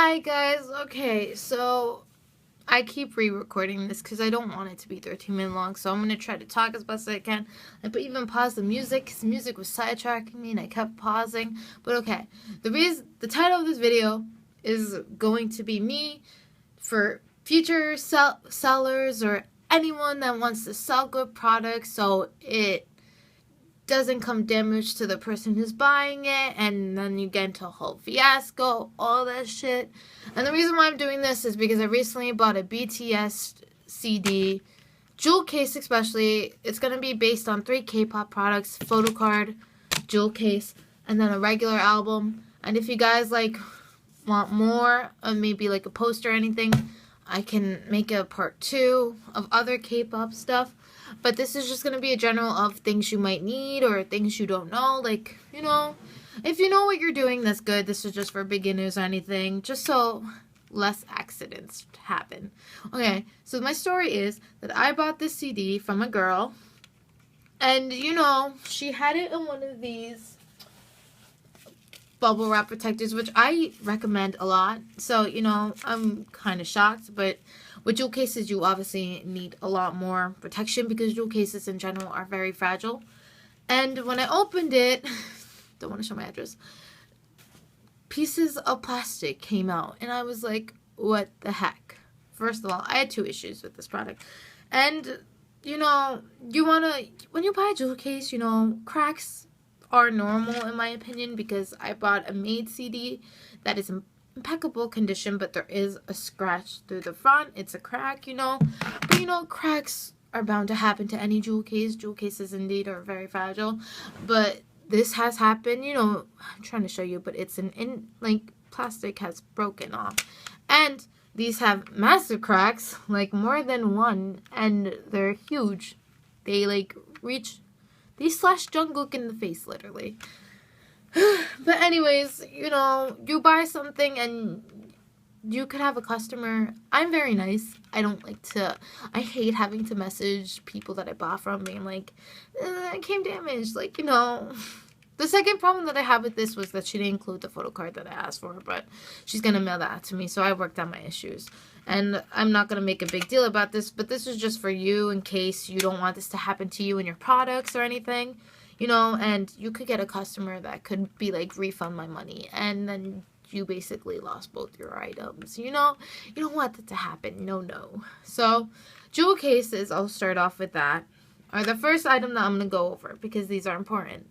Hi guys, okay, so I keep re-recording this because I don't want it to be 13 minutes long, so I'm going to try to talk as best as I can. I even paused the music because the music was sidetracking me and I kept pausing, but okay. The title of this video is going to be me for future sellers or anyone that wants to sell good products so it doesn't come damaged to the person who's buying it, and then you get into a whole fiasco, all that shit. And the reason why I'm doing this is because I recently bought a BTS CD, jewel case especially. It's going to be based on 3 K-pop products, photo card, jewel case, and then a regular album. And if you guys want more of maybe like a poster or anything, I can make a part 2 of other K-pop stuff. But this is just going to be a general of things you might need or things you don't know. Like, if you know what you're doing, that's good. This is just for beginners or anything. Just so less accidents happen. Okay, so my story is that I bought this CD from a girl. And, she had it in one of these bubble wrap protectors, which I recommend a lot. So, I'm kind of shocked, but with jewel cases, you obviously need a lot more protection because jewel cases in general are very fragile. And when I opened it, don't want to show my address, pieces of plastic came out, and I was like, what the heck? First of all, I had 2 issues with this product. And, when you buy a jewel case, cracks are normal in my opinion, because I bought a made CD that is in impeccable condition, but there is a scratch through the front. It's a crack, but cracks are bound to happen to any jewel case. Jewel cases indeed are very fragile, but this has happened. I'm trying to show you, but it's plastic has broken off, and these have massive cracks, like more than one, and they're huge. They they slash Jungkook in the face, literally. But anyways, you buy something and you could have a customer. I'm very nice. I hate having to message people that I bought from being like, it came damaged. The second problem that I had with this was that she didn't include the photo card that I asked for, but she's going to mail that to me, so I worked on my issues. And I'm not going to make a big deal about this, but this is just for you in case you don't want this to happen to you and your products or anything, and you could get a customer that could be like, refund my money, and then you basically lost both your items. You don't want that to happen. No. So, jewel cases, I'll start off with that, are the first item that I'm going to go over because these are important.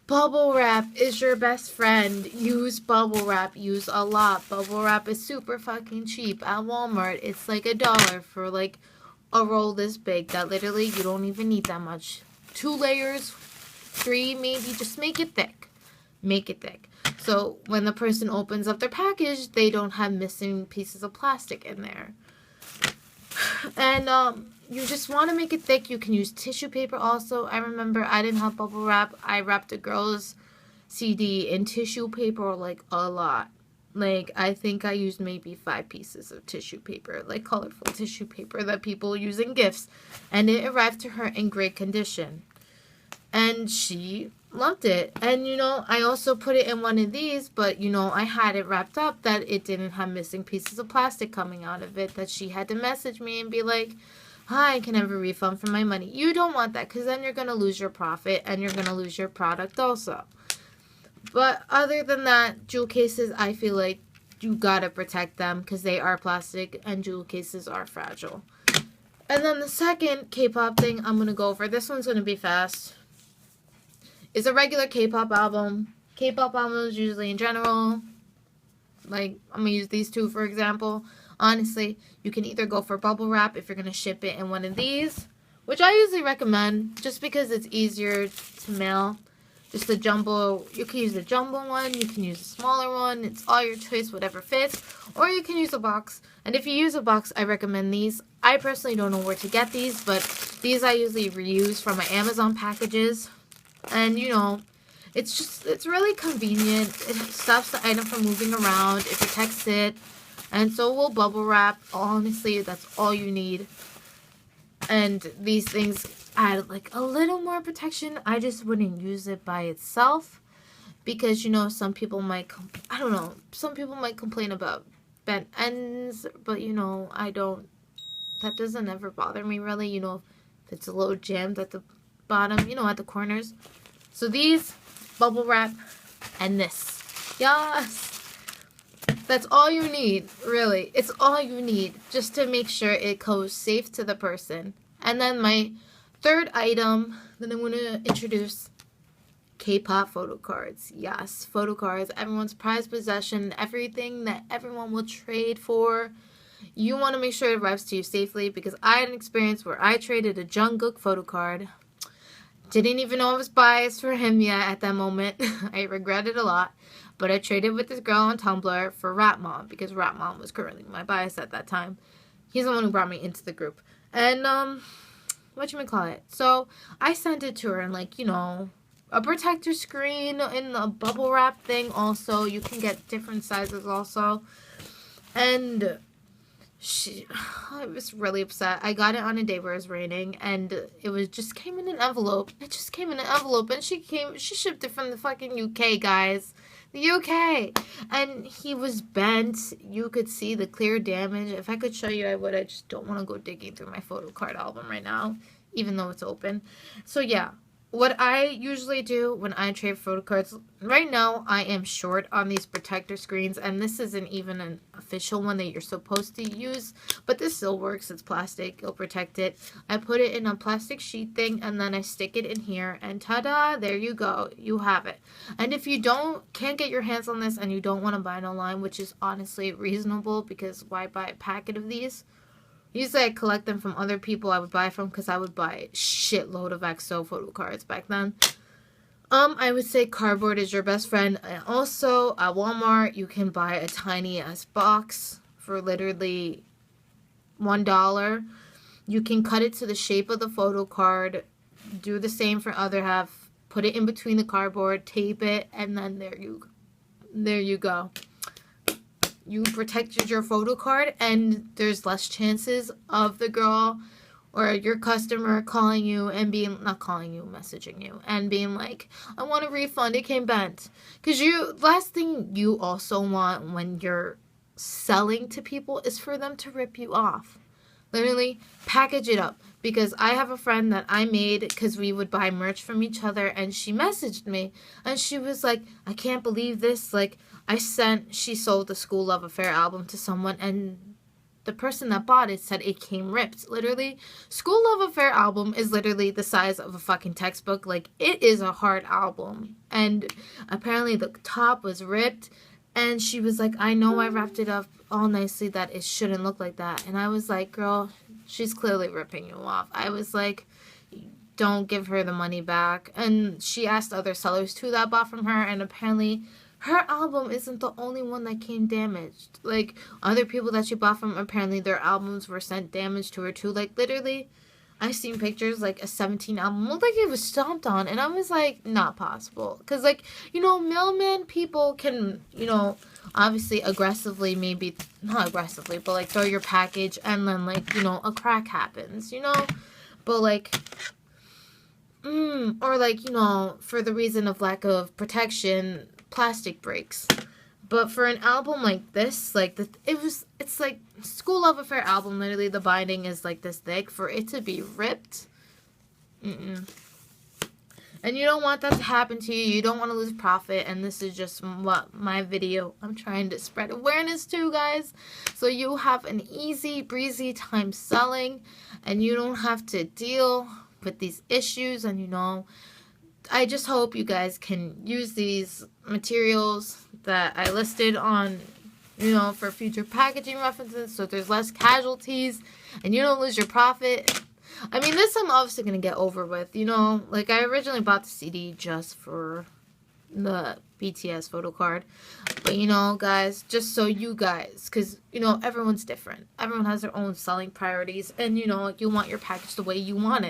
Bubble wrap is your best friend. Use bubble wrap. Use a lot. Bubble wrap is super fucking cheap. At Walmart, it's like $1 for like a roll this big that literally you don't even need that much. 2 layers, 3 maybe. Just make it thick. Make it thick. So when the person opens up their package, they don't have missing pieces of plastic in there. And you just want to make it thick. You can use tissue paper also. I remember I didn't have bubble wrap. I wrapped a girl's CD in tissue paper like a lot. I think I used maybe 5 pieces of tissue paper, like colorful tissue paper that people use in gifts. And it arrived to her in great condition. And she loved it. And, I also put it in one of these, but, I had it wrapped up that it didn't have missing pieces of plastic coming out of it, that she had to message me and be like, hi, can I have a refund for my money? You don't want that, because then you're going to lose your profit and you're going to lose your product also. But other than that, jewel cases, I feel like you gotta protect them because they are plastic and jewel cases are fragile. And then the second K-pop thing I'm going to go over, this one's going to be fast, is a regular K-pop album. K-pop albums usually in general, I'm going to use these 2 for example. Honestly, you can either go for bubble wrap if you're going to ship it in one of these, which I usually recommend just because it's easier to mail. Just the jumbo, you can use the jumbo one, you can use a smaller one, it's all your choice, whatever fits. Or you can use a box, and if you use a box, I recommend these. I personally don't know where to get these, but these I usually reuse from my Amazon packages. And, it's really convenient. It stops the item from moving around, it protects it. And so will bubble wrap. Honestly, that's all you need. And these things add a little more protection. I just wouldn't use it by itself. because, you know, some people might, I don't know, some people might complain about bent ends, but, you know, that doesn't ever bother me really, you know, if it's a little jammed at the bottom, you know, at the corners. So these, bubble wrap, and this. Yes! That's all you need, really. It's all you need, just to make sure it goes safe to the person. And then my third item that I'm going to introduce, Kpop photo cards. Yes, photo cards, everyone's prized possession, everything that everyone will trade for. You want to make sure it arrives to you safely, because I had an experience where I traded a Jungkook photo card. Didn't even know I was biased for him yet at that moment. I regret it a lot. But I traded with this girl on Tumblr for Rat Mom, because Rat Mom was currently my bias at that time. He's the one who brought me into the group. And, whatchamacallit. So, I sent it to her in, like, you know, a protector screen in a bubble wrap thing also. You can get different sizes also. And I was really upset. I got it on a day where it was raining, and it was just came in an envelope. It just came in an envelope, and she shipped it from the fucking UK, guys. The UK. And he was bent. You could see the clear damage. If I could show you, I would. I just don't want to go digging through my photo card album right now, even though it's open. So yeah, what I usually do when I trade photo cards, right now I am short on these protector screens, and this isn't even an official one that you're supposed to use, but this still works. It's plastic, it'll protect it. I put it in a plastic sheet thing, and then I stick it in here, and ta-da, there you go, you have it. And if you can't get your hands on this and you don't want to buy it online, which is honestly reasonable, because why buy a packet of these? Usually I collect them from other people I would buy from, because I would buy a shitload of XO photo cards back then. I would say cardboard is your best friend. And also, at Walmart, you can buy a tiny-ass box for literally $1. You can cut it to the shape of the photo card, do the same for other half, put it in between the cardboard, tape it, and then there you go. You protected your photo card, and there's less chances of the girl or your customer calling you and messaging you and being like, I want a refund, it came bent. Because last thing you also want when you're selling to people is for them to rip you off. Literally, package it up. Because I have a friend that I made because we would buy merch from each other, and she messaged me, and she was like, I can't believe this, like, she sold the School Love Affair album to someone, and the person that bought it said it came ripped. Literally, School Love Affair album is literally the size of a fucking textbook. Like, it is a hard album. And apparently the top was ripped, and she was like, I know I wrapped it up all nicely that it shouldn't look like that. And I was like, girl, she's clearly ripping you off. I was like, don't give her the money back. And she asked other sellers too that bought from her, and apparently her album isn't the only one that came damaged. Like, other people that she bought from, apparently their albums were sent damaged to her too. Like, literally, I seen pictures, like, a 17 album looked like it was stomped on, and I was like, not possible. Because, like, you know, mailman people can, you know, obviously aggressively, maybe, not aggressively, but, like, throw your package, and then, like, you know, a crack happens, you know? But, like, or, like, you know, for the reason of lack of protection, plastic breaks. But for an album like this, like, it's like School Love Affair album, literally the binding is like this thick. For it to be ripped, and you don't want that to happen to you. You don't want to lose profit, and this is just what my video I'm trying to spread awareness to, guys. So you have an easy breezy time selling, and you don't have to deal with these issues. And, you know, I just hope you guys can use these materials that I listed on, you know, for future packaging references, so there's less casualties and you don't lose your profit. I mean, this I'm obviously going to get over with, you know. Like, I originally bought the CD just for the BTS photo card. But, you know, guys, just so you guys, because, you know, everyone's different. Everyone has their own selling priorities, and, you know, you want your package the way you want it.